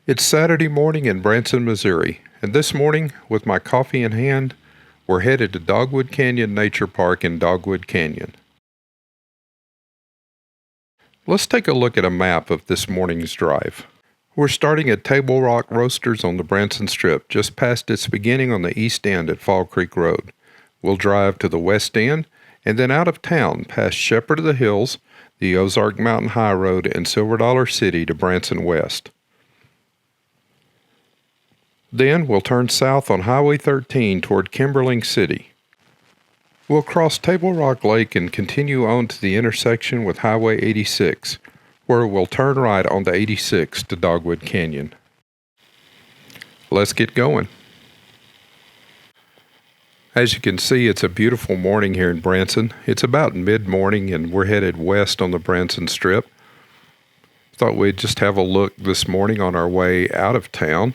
It's Saturday morning in Branson, Missouri, and this morning, with my coffee in hand, we're headed to Dogwood Canyon Nature Park in Dogwood Canyon. Let's take a look at a map of this morning's drive. We're starting at Table Rock Roasters on the Branson Strip, just past its beginning on the east end at Fall Creek Road. We'll drive to the west end, and then out of town past Shepherd of the Hills, the Ozark Mountain Highroad, and Silver Dollar City to Branson West. Then we'll turn south on Highway 13 toward Kimberling City. We'll cross Table Rock Lake and continue on to the intersection with Highway 86, where we'll turn right onto 86 to Dogwood Canyon. Let's get going. As you can see, it's a beautiful morning here in Branson. It's about mid-morning and we're headed west on the Branson Strip. Thought we'd just have a look this morning on our way out of town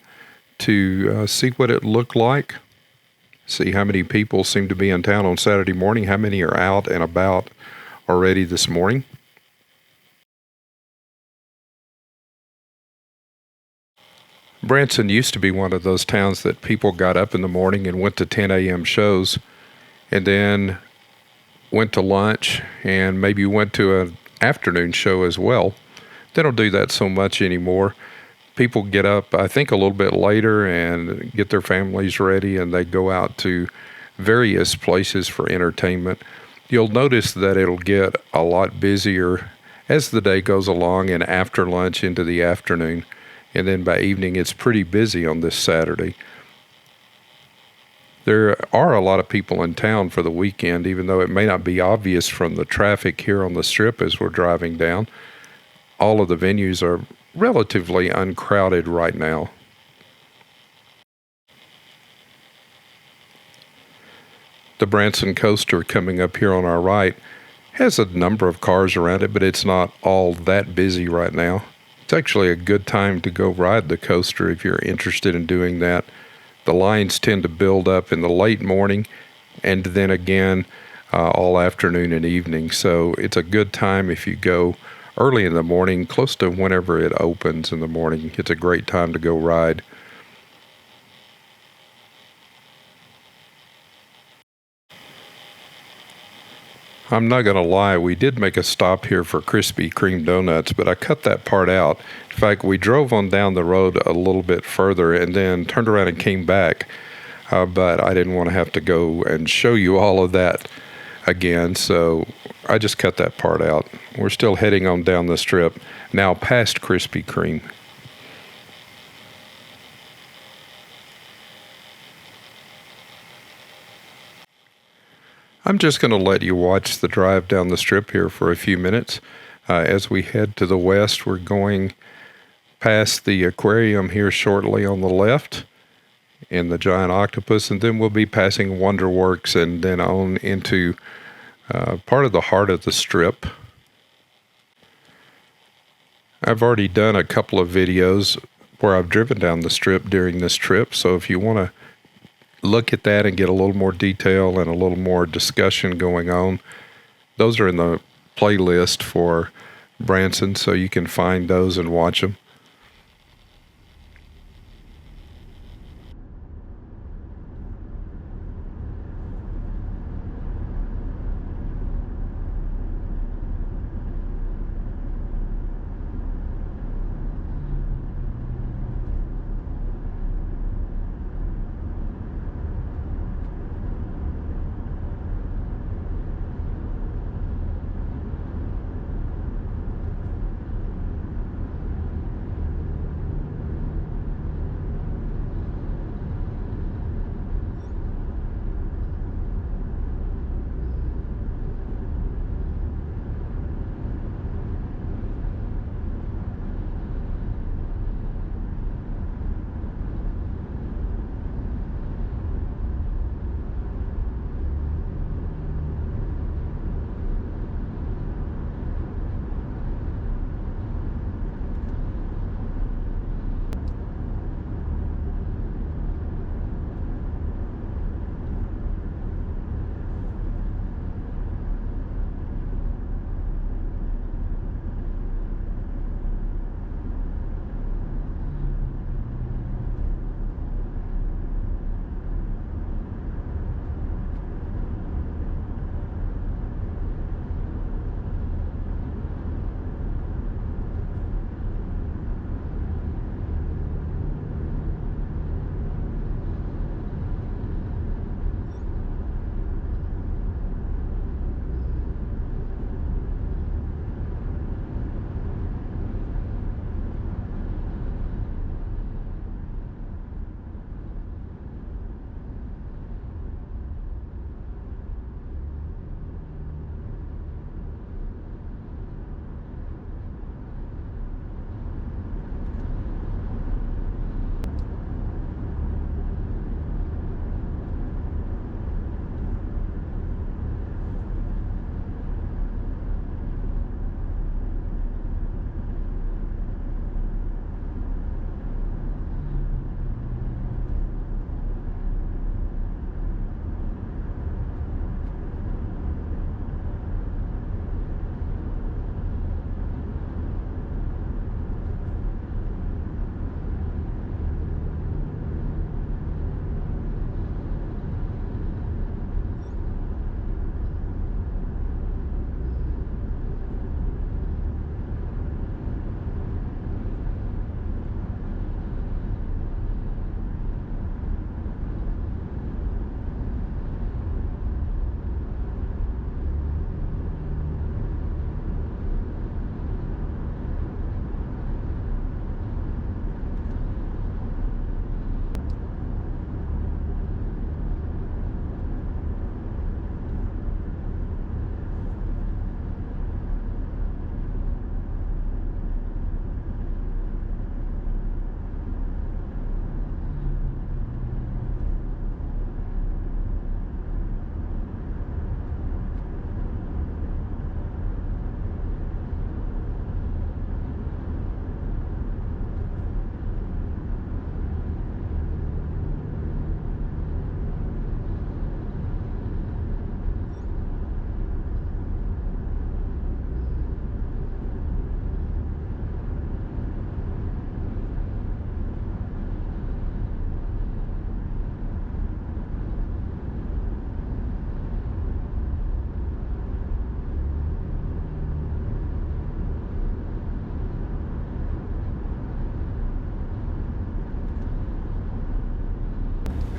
to see what it looked like, see how many people seem to be in town on Saturday morning, how many are out and about already this morning. Branson used to be one of those towns that people got up in the morning and went to 10 a.m. shows and then went to lunch and maybe went to an afternoon show as well. They don't do that so much anymore. People get up, I think, a little bit later and get their families ready, and they go out to various places for entertainment. You'll notice that it'll get a lot busier as the day goes along and after lunch into the afternoon. And then by evening, it's pretty busy on this Saturday. There are a lot of people in town for the weekend, even though it may not be obvious from the traffic here on the strip as we're driving down. All of the venues are relatively uncrowded right now. The Branson Coaster coming up here on our right has a number of cars around it, but it's not all that busy right now. It's actually a good time to go ride the coaster if you're interested in doing that. The lines tend to build up in the late morning and then again all afternoon and evening. So it's a good time if you go early in the morning, close to whenever it opens in the morning. It's a great time to go ride. I'm not going to lie, we did make a stop here for Krispy Kreme donuts, but I cut that part out. In fact, we drove on down the road a little bit further and then turned around and came back. But I didn't want to have to go and show you all of that again, so I just cut that part out. We're still heading on down the strip, now past Krispy Kreme. I'm just going to let you watch the drive down the strip here for a few minutes. As we head to the west, we're going past the aquarium here shortly on the left and the giant octopus, and then we'll be passing Wonderworks and then on into part of the heart of the strip. I've already done a couple of videos where I've driven down the strip during this trip, so if you want to look at that and get a little more detail and a little more discussion going on, those are in the playlist for Branson, so you can find those and watch them.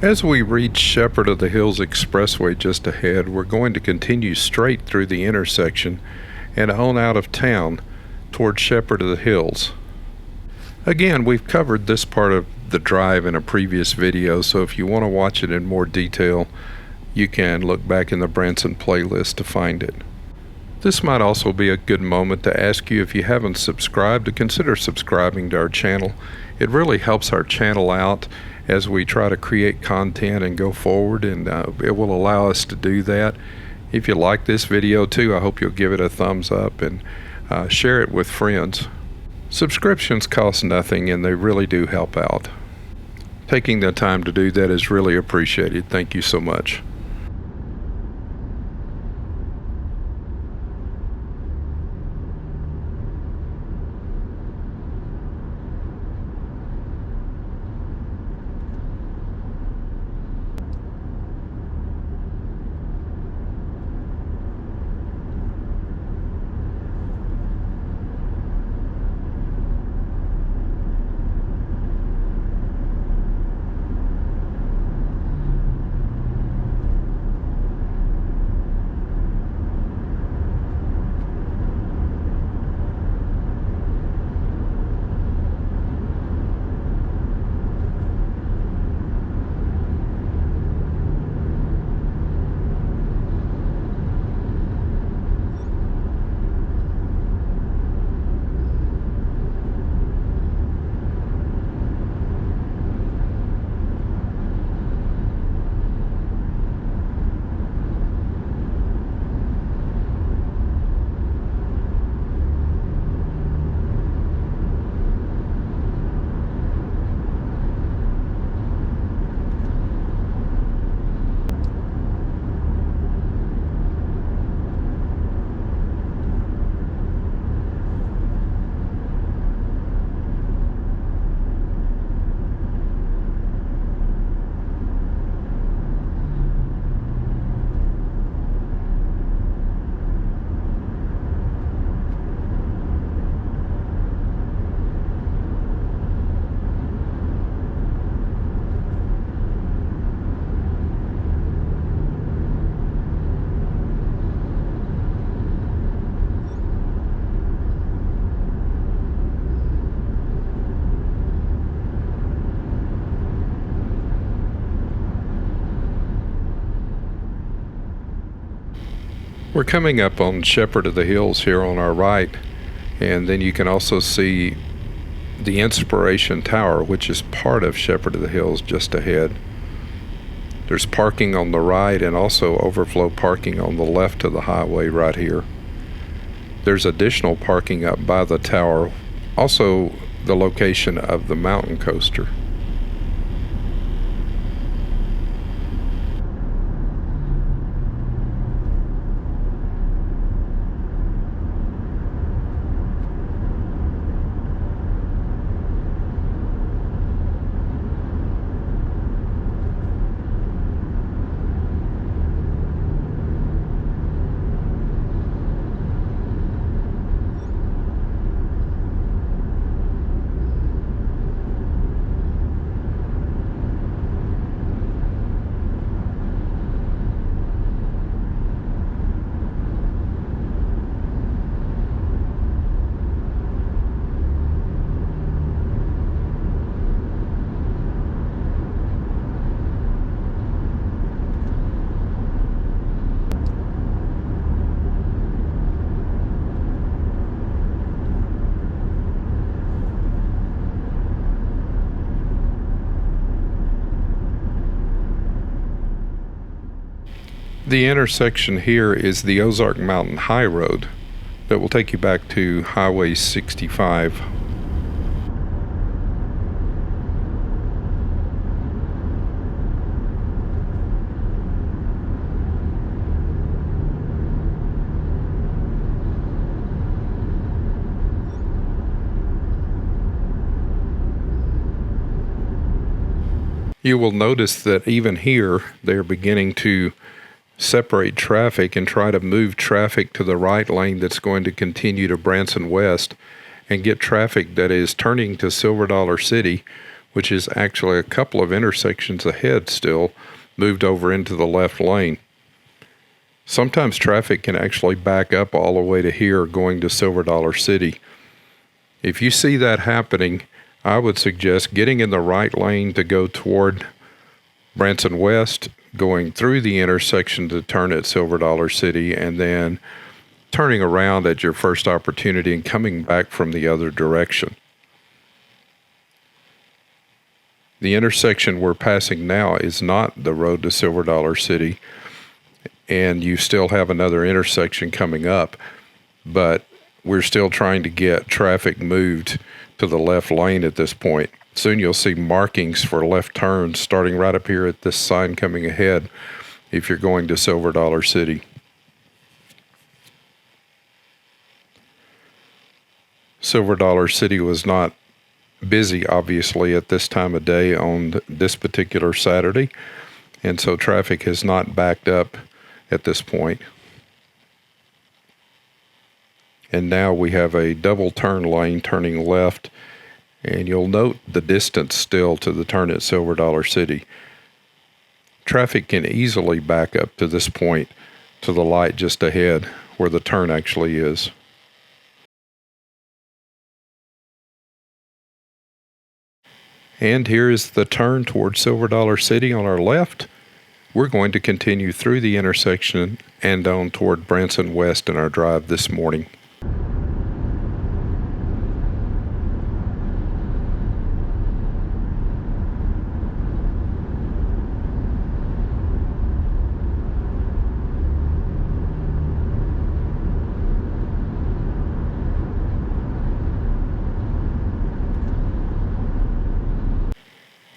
As we reach Shepherd of the Hills Expressway just ahead, we're going to continue straight through the intersection and on out of town toward Shepherd of the Hills. Again, we've covered this part of the drive in a previous video, so if you want to watch it in more detail, you can look back in the Branson playlist to find it. This might also be a good moment to ask you, if you haven't subscribed, to consider subscribing to our channel. It really helps our channel out as we try to create content and go forward, and it will allow us to do that. If you like this video too, I hope you'll give it a thumbs up and share it with friends. Subscriptions cost nothing, and they really do help out. Taking the time to do that is really appreciated. Thank you so much. We're coming up on Shepherd of the Hills here on our right, and then you can also see the Inspiration Tower, which is part of Shepherd of the Hills, just ahead. There's parking on the right and also overflow parking on the left of the highway right here. There's additional parking up by the tower, also the location of the mountain coaster. The intersection here is the Ozark Mountain Highroad that will take you back to Highway 65. You will notice that even here they're beginning to separate traffic and try to move traffic to the right lane that's going to continue to Branson West and get traffic that is turning to Silver Dollar City, which is actually a couple of intersections ahead still, moved over into the left lane. Sometimes traffic can actually back up all the way to here going to Silver Dollar City. If you see that happening, I would suggest getting in the right lane to go toward Branson West, going through the intersection to turn at Silver Dollar City, and then turning around at your first opportunity and coming back from the other direction. The intersection we're passing now is not the road to Silver Dollar City, and you still have another intersection coming up, but we're still trying to get traffic moved to the left lane at this point. Soon you'll see markings for left turns starting right up here at this sign coming ahead if you're going to Silver Dollar City. Silver Dollar City was not busy, obviously, at this time of day on this particular Saturday, and so traffic has not backed up at this point. And now we have a double turn lane turning left, and you'll note the distance still to the turn at Silver Dollar City. Traffic can easily back up to this point to the light just ahead where the turn actually is. And here is the turn towards Silver Dollar City on our left. We're going to continue through the intersection and on toward Branson West in our drive this morning.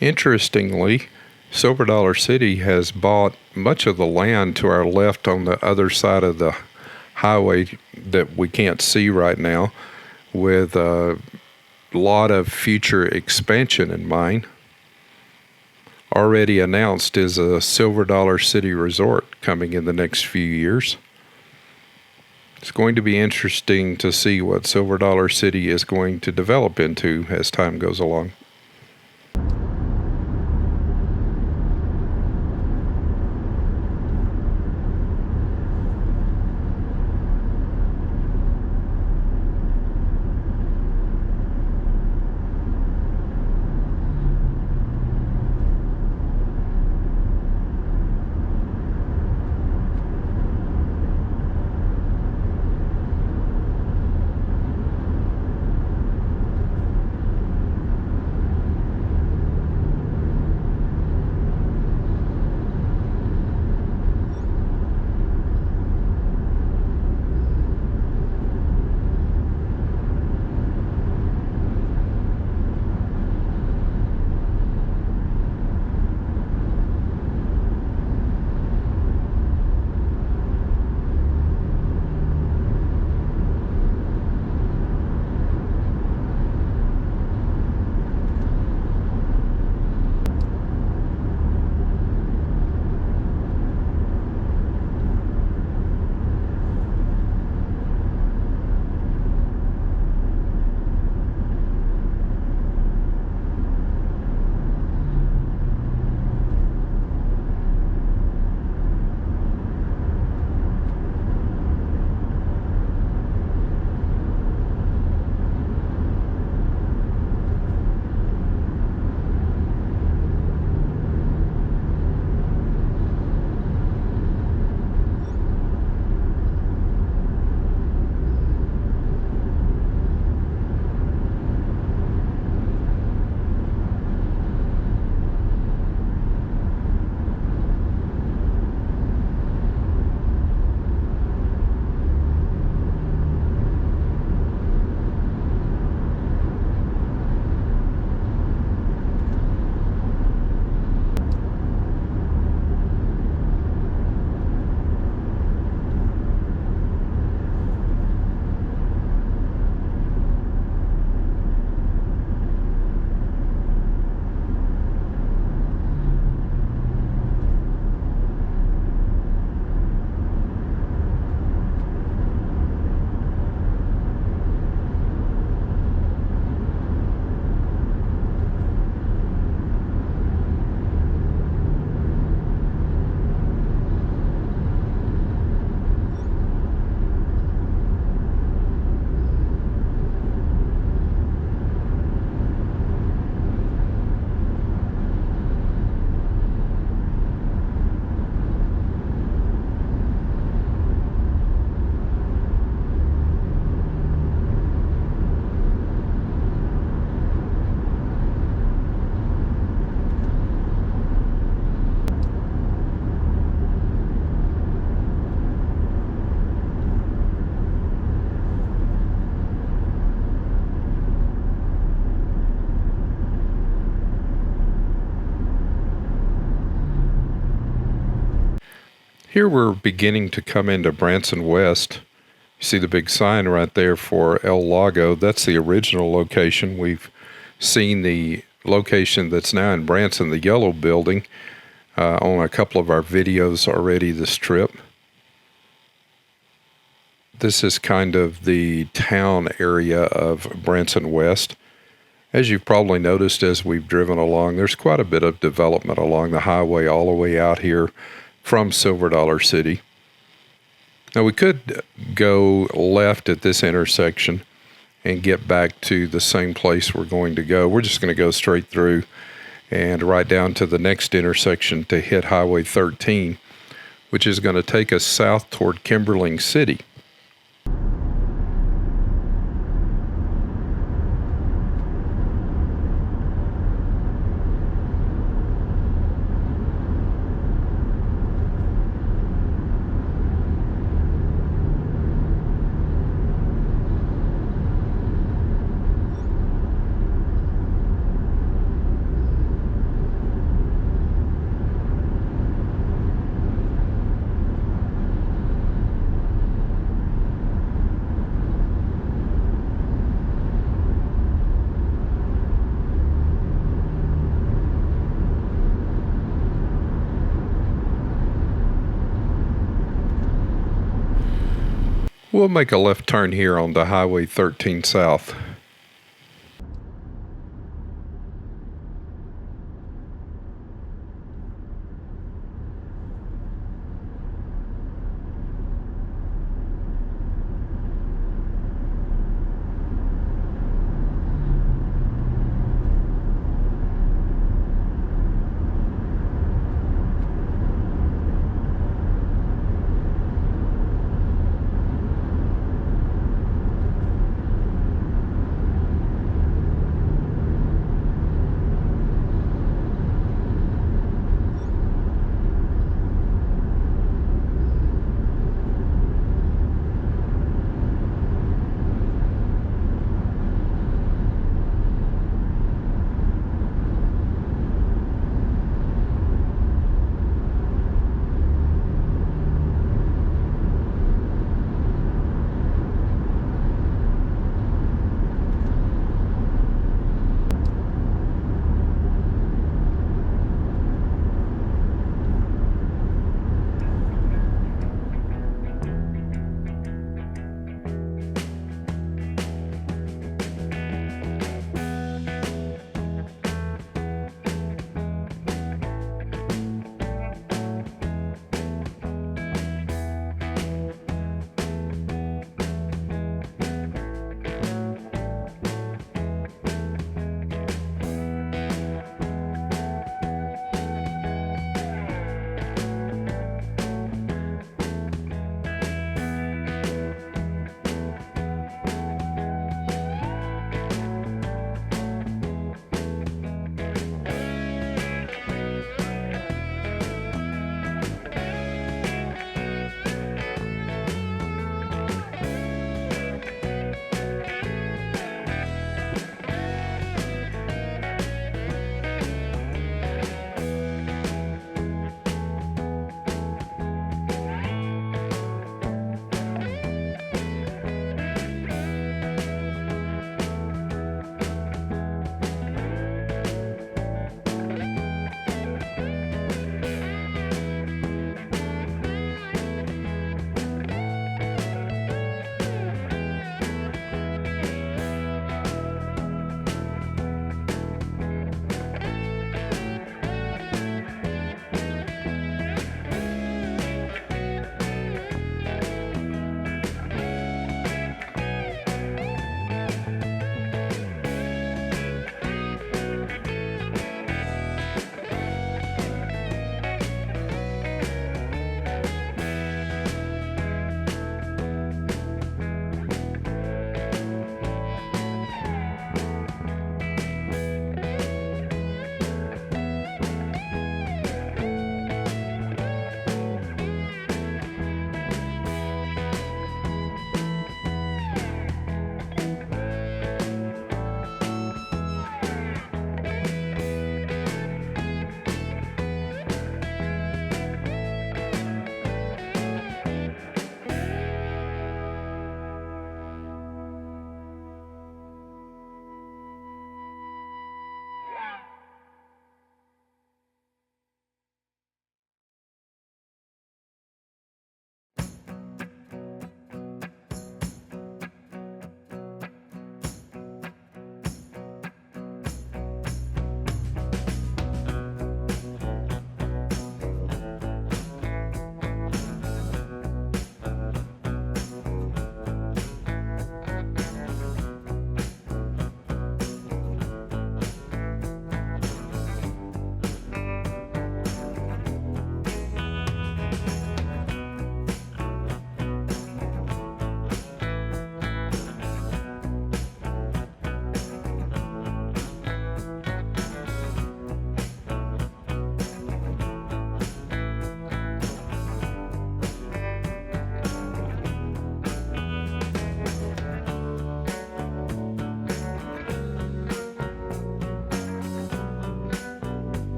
Interestingly, Silver Dollar City has bought much of the land to our left on the other side of the highway that we can't see right now, with a lot of future expansion in mind. Already announced is a Silver Dollar City resort coming in the next few years. It's going to be interesting to see what Silver Dollar City is going to develop into as time goes along. Here we're beginning to come into Branson West. You see the big sign right there for El Lago. That's the original location. We've seen the location that's now in Branson, the yellow building, on a couple of our videos already this trip. This is kind of the town area of Branson West. As you've probably noticed as we've driven along, there's quite a bit of development along the highway all the way out here from Silver Dollar City. Now we could go left at this intersection and get back to the same place we're going to go. We're just going to go straight through and right down to the next intersection to hit Highway 13, which is going to take us south toward Kimberling City. We'll make a left turn here on the Highway 13 South.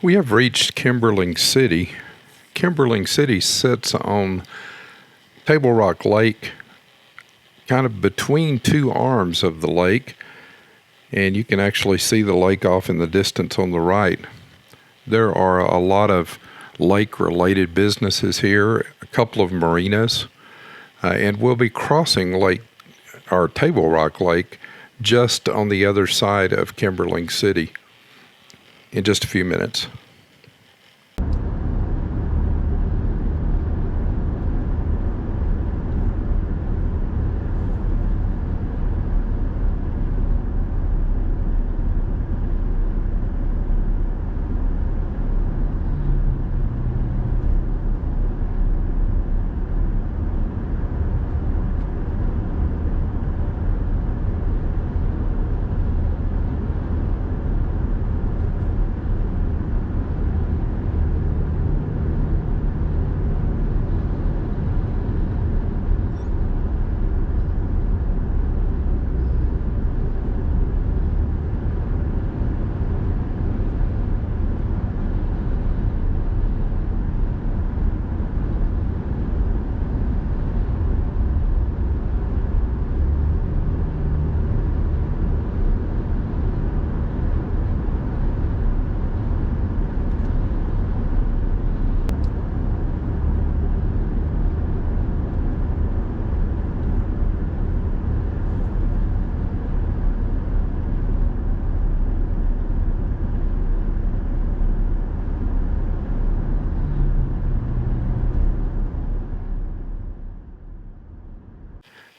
We have reached Kimberling City. Kimberling City sits on Table Rock Lake, kind of between two arms of the lake, and you can actually see the lake off in the distance on the right. There are a lot of lake-related businesses here, a couple of marinas, and we'll be crossing Table Rock Lake just on the other side of Kimberling City in just a few minutes.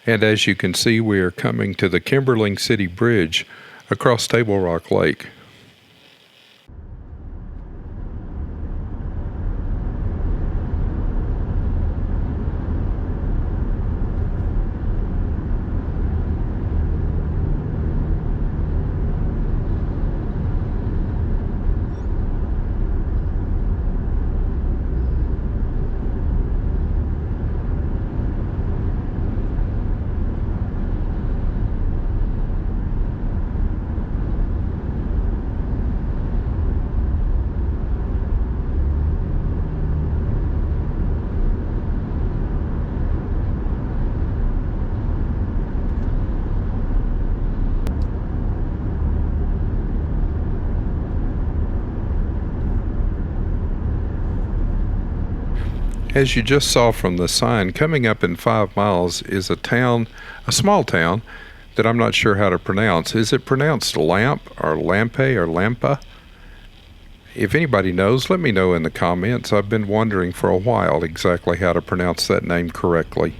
And as you can see, we are coming to the Kimberling City Bridge across Table Rock Lake. As you just saw from the sign, coming up in 5 miles is a small town that I'm not sure how to pronounce. Is it pronounced Lamp or Lampe or Lampa? If anybody knows, let me know in the comments. I've been wondering for a while exactly how to pronounce that name correctly.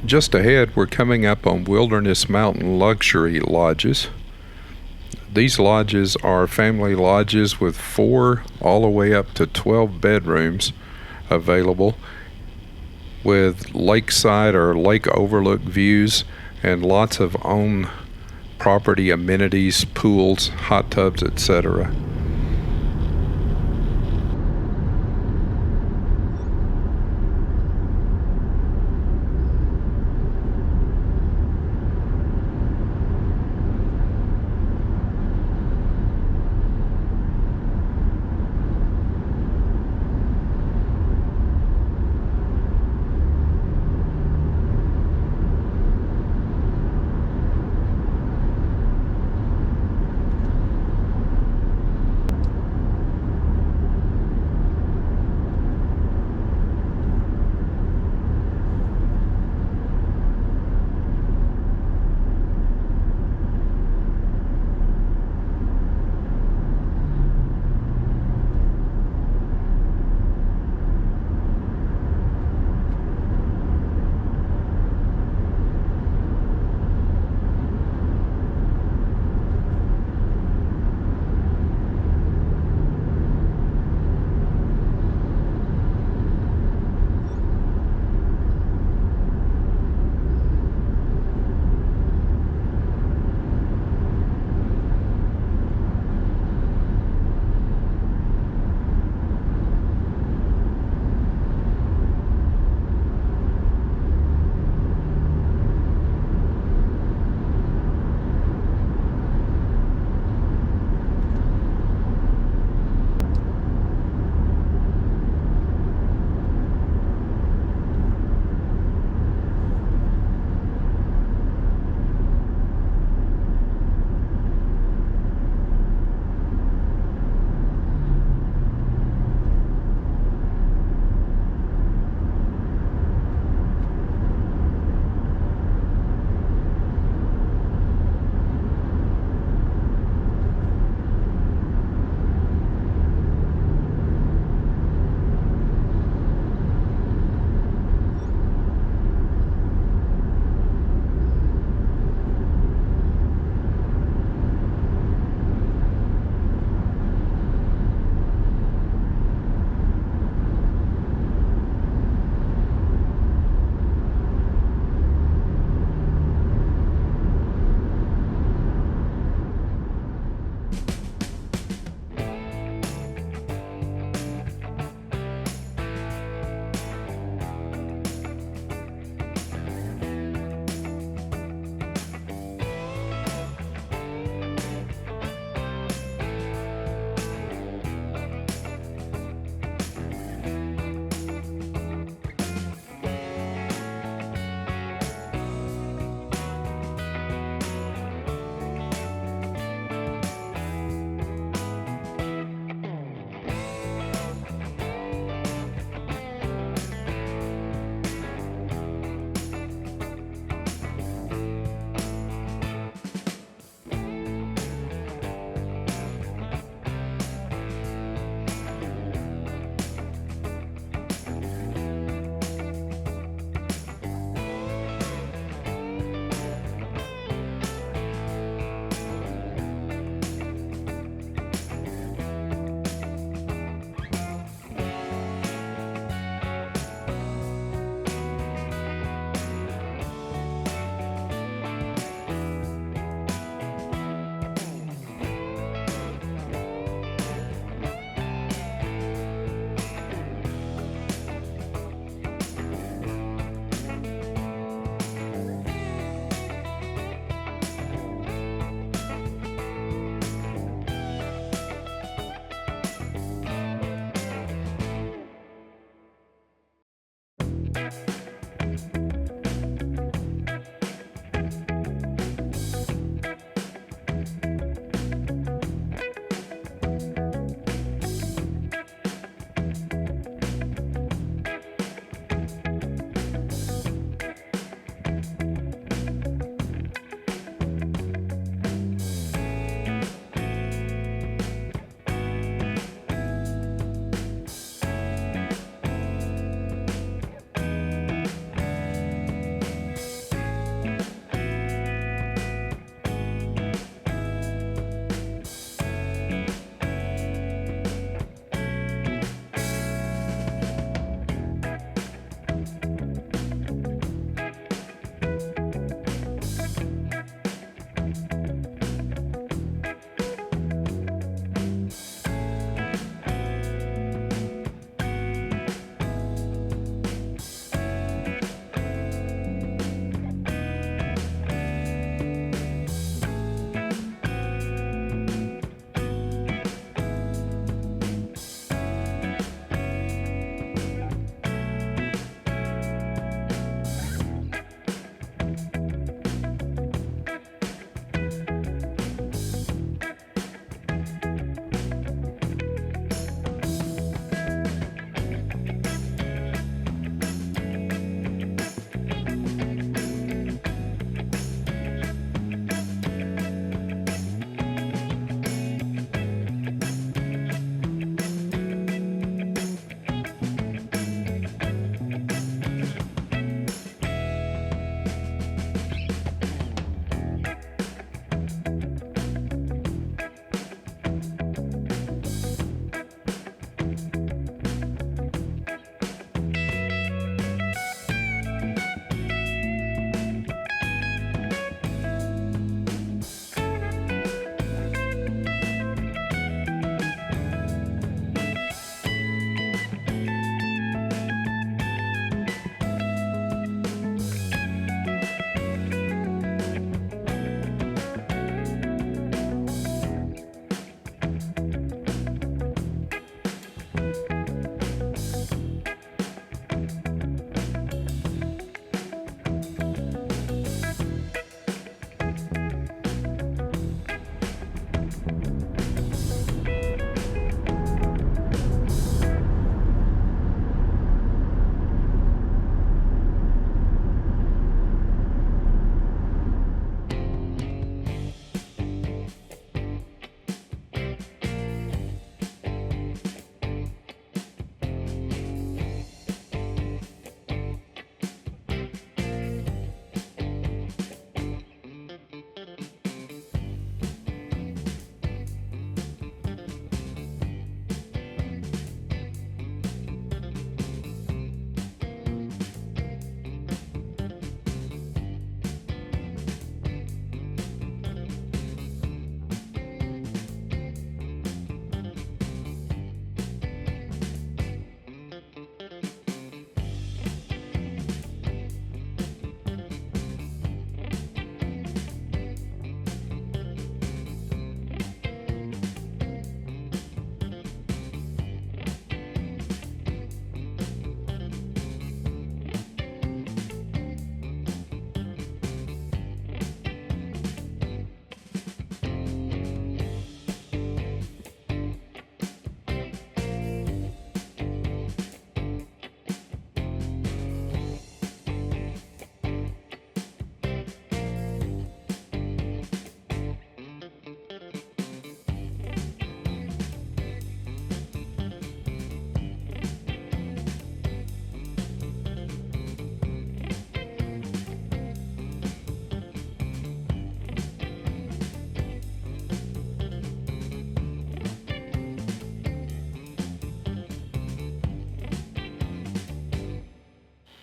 Just ahead, we're coming up on Wilderness Mountain Luxury Lodges. These lodges are family lodges with 4 all the way up to 12 bedrooms available, with lakeside or lake overlook views and lots of own property amenities, pools, hot tubs, etc.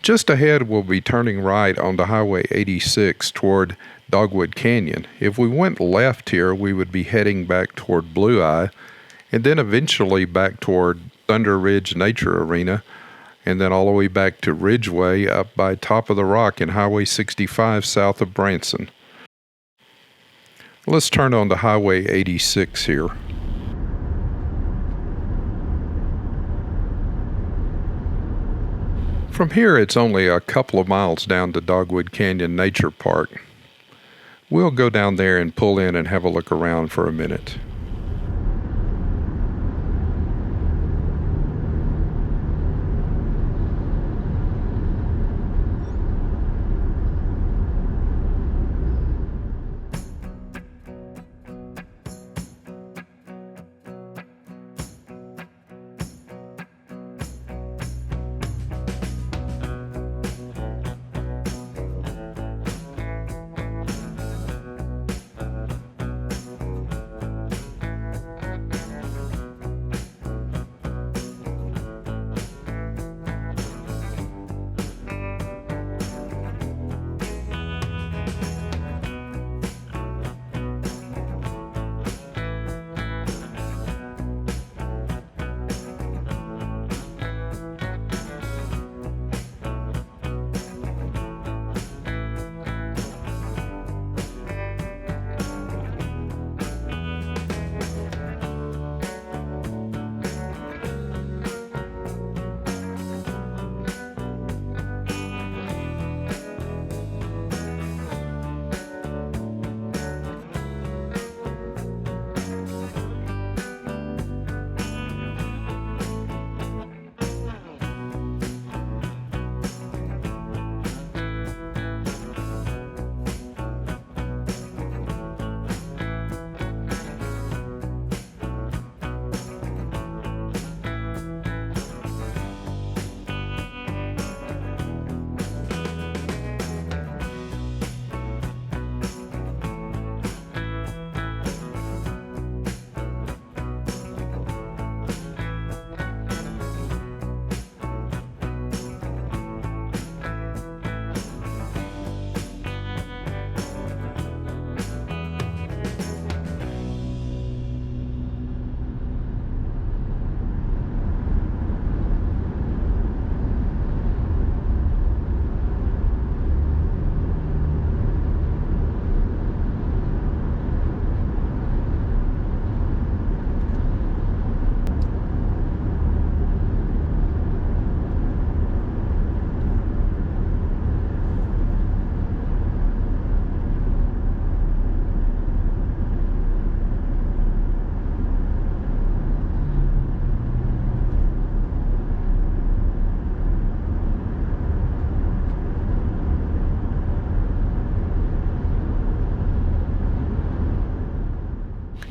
Just ahead, we'll be turning right onto Highway 86 toward Dogwood Canyon. If we went left here, we would be heading back toward Blue Eye, and then eventually back toward Thunder Ridge Nature Arena, and then all the way back to Ridgeway up by Top of the Rock in Highway 65 south of Branson. Let's turn on to Highway 86 here. From here, it's only a couple of miles down to Dogwood Canyon Nature Park. We'll go down there and pull in and have a look around for a minute.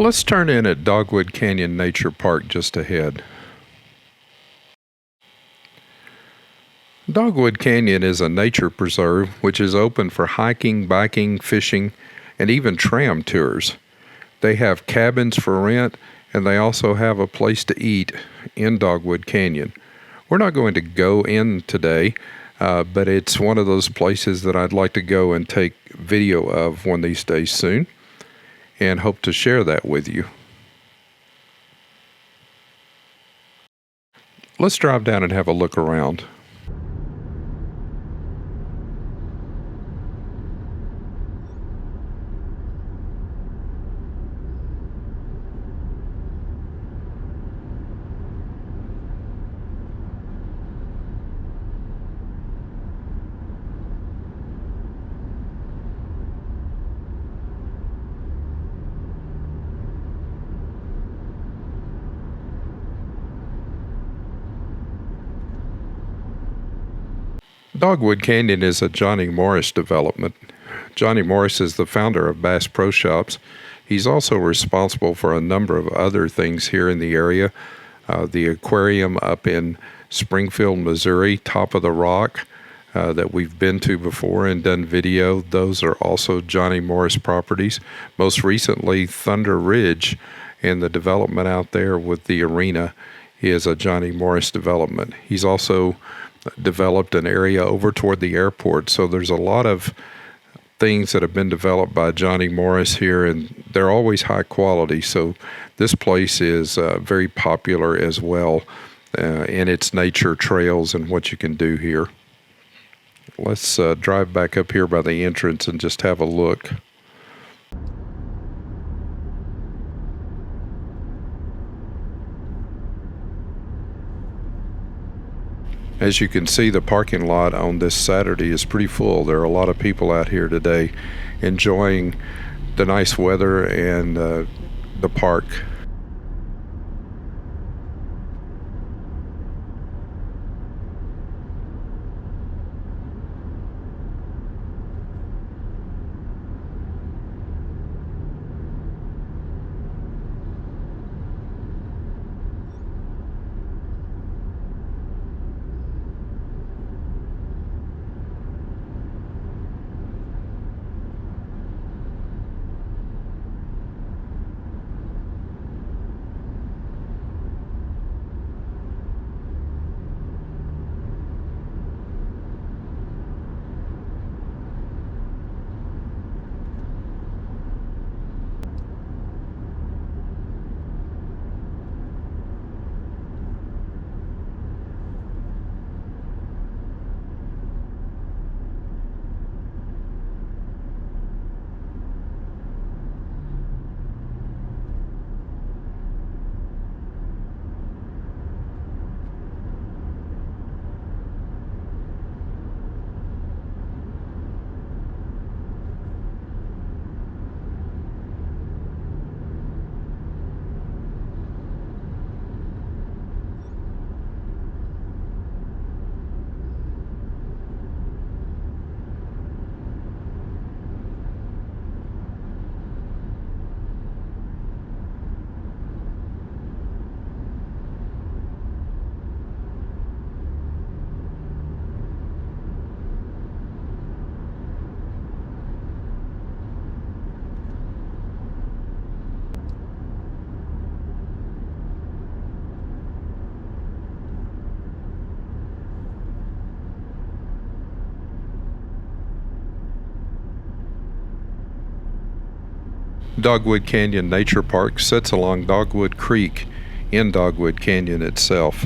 Let's turn in at Dogwood Canyon Nature Park just ahead. Dogwood Canyon is a nature preserve which is open for hiking, biking, fishing, and even tram tours. They have cabins for rent, and they also have a place to eat in Dogwood Canyon. We're not going to go in today, but it's one of those places that I'd like to go and take video of one of these days soon, and hope to share that with you. Let's drive down and have a look around. Dogwood Canyon is a Johnny Morris development. Johnny Morris is the founder of Bass Pro Shops. He's also responsible for a number of other things here in the area. The aquarium up in Springfield, Missouri, Top of the Rock, that we've been to before and done video. Those are also Johnny Morris properties. Most recently, Thunder Ridge and the development out there with the arena is a Johnny Morris development. He's also developed an area over toward the airport. So there's a lot of things that have been developed by Johnny Morris here, and they're always high quality. So this place is very popular as well in its nature trails and what you can do here. Let's drive back up here by the entrance and just have a look. As you can see, the parking lot on this Saturday is pretty full. There are a lot of people out here today enjoying the nice weather and the park. Dogwood Canyon Nature Park sits along Dogwood Creek in Dogwood Canyon itself.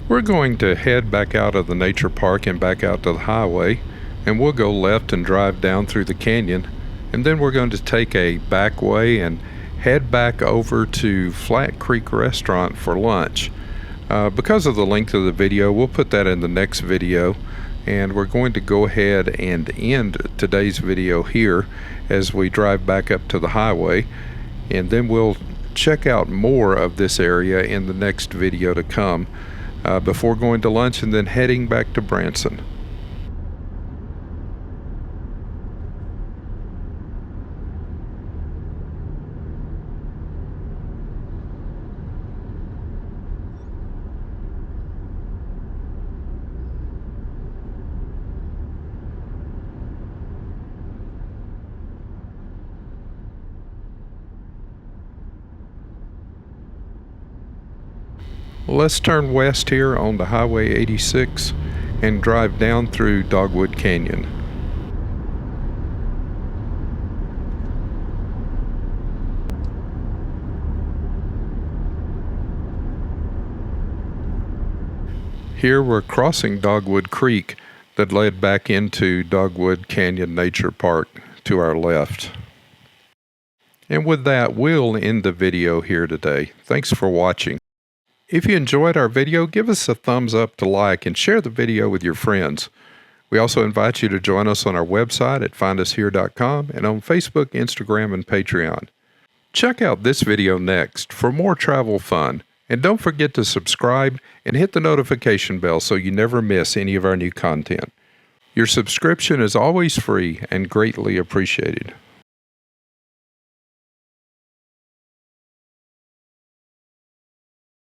We're going to head back out of the nature park and back out to the highway, and we'll go left and drive down through the canyon, and then we're going to take a back way and head back over to Flat Creek Restaurant for lunch. Because of the length of the video, we'll put that in the next video, and we're going to go ahead and end today's video here as we drive back up to the highway, and then we'll check out more of this area in the next video to come. Before going to lunch and then heading back to Branson. Let's turn west here on the Highway 86 and drive down through Dogwood Canyon. Here we're crossing Dogwood Creek that led back into Dogwood Canyon Nature Park to our left. And with that, we'll end the video here today. Thanks for watching. If you enjoyed our video, give us a thumbs up to like and share the video with your friends. We also invite you to join us on our website at findushere.com and on Facebook, Instagram, and Patreon. Check out this video next for more travel fun, And don't forget to subscribe and hit the notification bell so you never miss any of our new content. Your subscription is always free and greatly appreciated.